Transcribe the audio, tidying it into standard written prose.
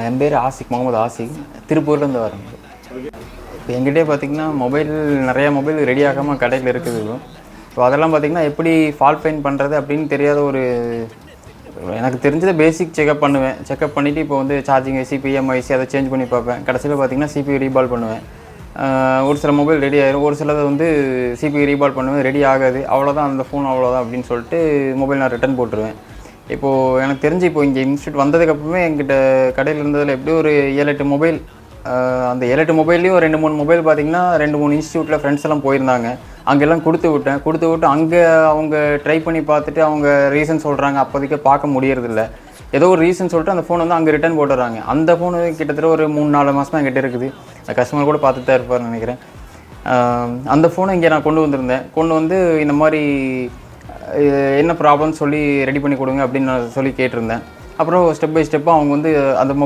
என் பேர் ஆசிக், முகமது ஆசிக். திருப்பூர்லேருந்து வரேன். இப்போ என்கிட்டே பார்த்திங்கன்னா நிறையா மொபைல் ரெடி ஆகாமல் கடையில் இருக்குது. ஸோ அதெல்லாம் பார்த்திங்கன்னா எப்படி ஃபால்ட் ஃபைண்ட் பண்ணுறது அப்படின்னு தெரியாத எனக்கு தெரிஞ்சதை பேசிக் செக்அப் பண்ணுவேன். செக்அப் பண்ணிவிட்டு இப்போ சார்ஜிங் ஐசி, பிஎம்ஐசி அதை சேஞ்ச் பண்ணி பார்ப்பேன். கடைசியில் பார்த்திங்கன்னா சிபியூ ரீபால் பண்ணுவேன். ஒரு சில மொபைல் ரெடி ஆகிடும், ஒரு சிலது சிபியூ ரீபால் பண்ணுவேன், ரெடி ஆகாது. அவ்வளோதான், அந்த ஃபோன் அவ்வளோதான் அப்படின்னு சொல்லிட்டு மொபைல் நான் ரிட்டர்ன் போட்டுருவேன். இப்போது எனக்கு தெரிஞ்சு இங்கே இன்ஸ்டியூட் வந்ததுக்கப்புறமே எங்கிட்ட கடையில் இருந்ததில் எப்படியும் ஒரு 7-8 மொபைல், அந்த 7-8 மொபைல்லையும் 2-3 மொபைல் பார்த்திங்கன்னா 2-3 இன்ஸ்டியூட்டில் ஃப்ரெண்ட்ஸ் எல்லாம் போயிருந்தாங்க. அங்கெல்லாம் கொடுத்து விட்டு அங்கே அவங்க ட்ரை பண்ணி பார்த்துட்டு அவங்க ரீசன் சொல்கிறாங்க. அப்போதைக்கு பார்க்க முடியறதில்ல. ஏதோ ஒரு ரீசன் சொல்லிட்டு அந்த ஃபோன் அங்கே ரிட்டர்ன் போட்டுறாங்க. அந்த ஃபோனு கிட்டத்தட்ட ஒரு 3-4 மாதமாக என்கிட்ட இருக்குது. அந்த கஸ்டமர் கூட பார்த்துட்டு தான் இருப்பார்னு நினைக்கிறேன். அந்த ஃபோனை இங்கே நான் கொண்டு வந்திருந்தேன். இந்த மாதிரி என்ன ப்ராப்ளம்னு சொல்லி ரெடி பண்ணி கொடுங்க அப்படின்னு நான் சொல்லி கேட்டிருந்தேன். அப்புறம் ஸ்டெப் பை ஸ்டெப்பாக அவங்க அந்த மொபைல்